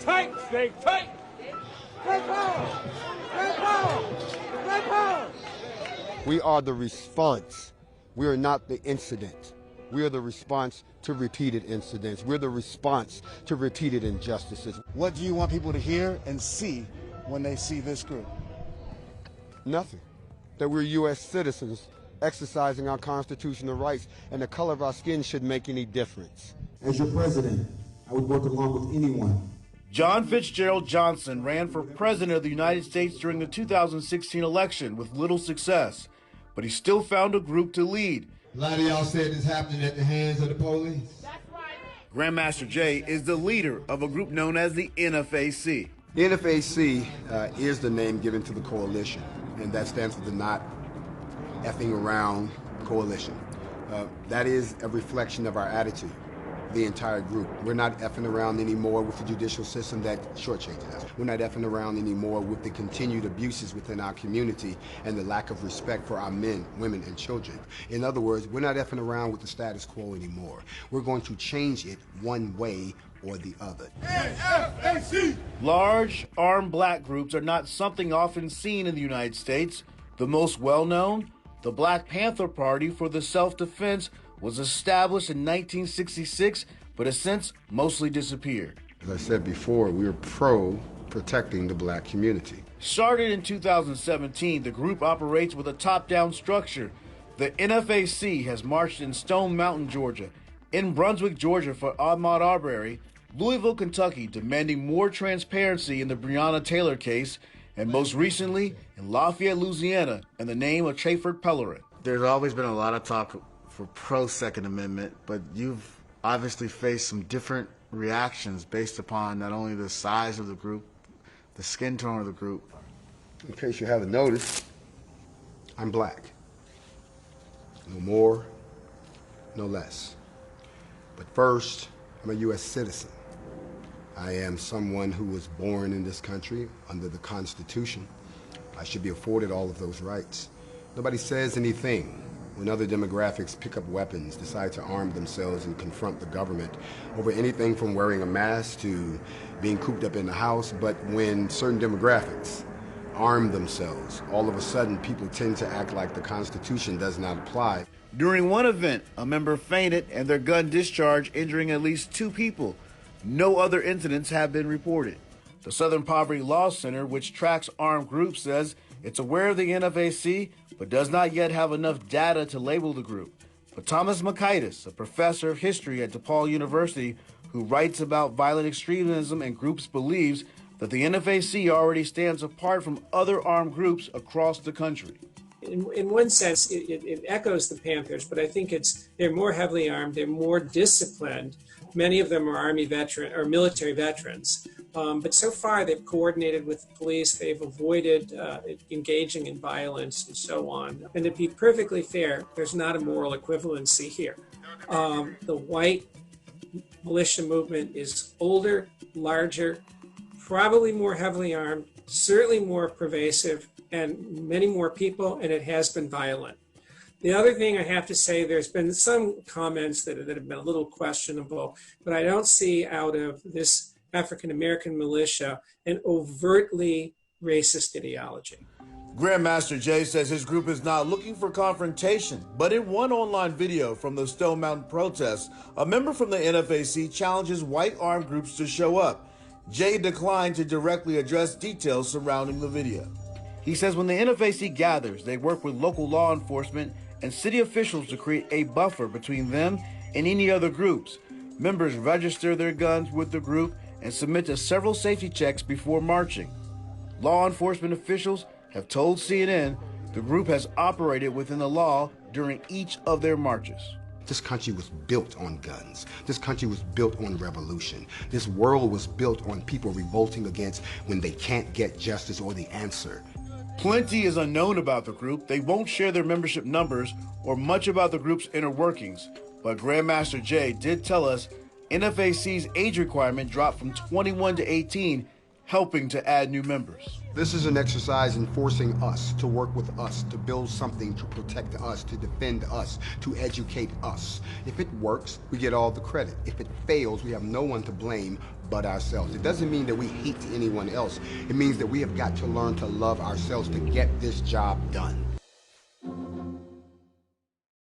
tight, stay tight. Stay power. Stay power. Stay power. We are the response. We are not the incident. We are the response to repeated incidents. We're the response to repeated injustices. What do you want people to hear and see when they see this group? Nothing. That we're U.S. citizens exercising our constitutional rights, and the color of our skin shouldn't make any difference. As your president, I would work along with anyone. John Fitzgerald Johnson ran for president of the United States during the 2016 election with little success, but he still found a group to lead. A lot of y'all said this happening at the hands of the police. That's right. Grandmaster Jay is the leader of a group known as the NFAC. The NFAC is the name given to the coalition, and that stands for the Not Effing Around Coalition. That is a reflection of our attitude, the entire group. We're not effing around anymore with the judicial system that shortchanges us. We're not effing around anymore with the continued abuses within our community and the lack of respect for our men, women, and children. In other words, we're not effing around with the status quo anymore. We're going to change it one way or the other. NFAC! Large, armed black groups are not something often seen in the United States. The most well-known, the Black Panther Party for the Self-Defense, was established in 1966, but has since mostly disappeared. As I said before, we're pro-protecting the black community. Started in 2017, the group operates with a top-down structure. The NFAC has marched in Stone Mountain, Georgia, in Brunswick, Georgia for Ahmaud Arbery, Louisville, Kentucky, demanding more transparency in the Breonna Taylor case, and most recently in Lafayette, Louisiana, in the name of Chaford Pellerin. There's always been a lot of talk for pro-Second Amendment, but you've obviously faced some different reactions based upon not only the size of the group, the skin tone of the group. In case you haven't noticed, I'm black. No more, no less. But first, I'm a U.S. citizen. I am someone who was born in this country under the Constitution. I should be afforded all of those rights. Nobody says anything when other demographics pick up weapons, decide to arm themselves and confront the government over anything from wearing a mask to being cooped up in the house. But when certain demographics arm themselves, all of a sudden people tend to act like the Constitution does not apply. During one event, a member fainted and their gun discharged, injuring at least 2 people. No other incidents have been reported. The Southern Poverty Law Center, which tracks armed groups, says it's aware of the NFAC, but does not yet have enough data to label the group. But Thomas Makaitis, a professor of history at DePaul University, who writes about violent extremism and groups, believes that the NFAC already stands apart from other armed groups across the country. In one sense, it echoes the Panthers, but I think they're more heavily armed, they're more disciplined. Many of them are Army veteran or military veterans, but so far they've coordinated with the police. They've avoided engaging in violence and so on. And to be perfectly fair, there's not a moral equivalency here. The white militia movement is older, larger, probably more heavily armed, certainly more pervasive, and many more people, and it has been violent. The other thing I have to say, there's been some comments that have been a little questionable, but I don't see out of this African-American militia an overtly racist ideology. Grandmaster Jay says his group is not looking for confrontation, but in one online video from the Stone Mountain protests, a member from the NFAC challenges white armed groups to show up. Jay declined to directly address details surrounding the video. He says when the NFAC gathers, they work with local law enforcement and city officials to create a buffer between them and any other groups. Members register their guns with the group and submit to several safety checks before marching. Law enforcement officials have told CNN the group has operated within the law during each of their marches. This country was built on guns. This country was built on revolution. This world was built on people revolting against when they can't get justice or the answer. Plenty is unknown about the group. They won't share their membership numbers or much about the group's inner workings. But Grandmaster Jay did tell us NFAC's age requirement dropped from 21 to 18, helping to add new members. This is an exercise in forcing us to work with us, to build something to protect us, to defend us, to educate us. If it works, we get all the credit. If it fails, we have no one to blame but ourselves. It doesn't mean that we hate anyone else. It means that we have got to learn to love ourselves to get this job done.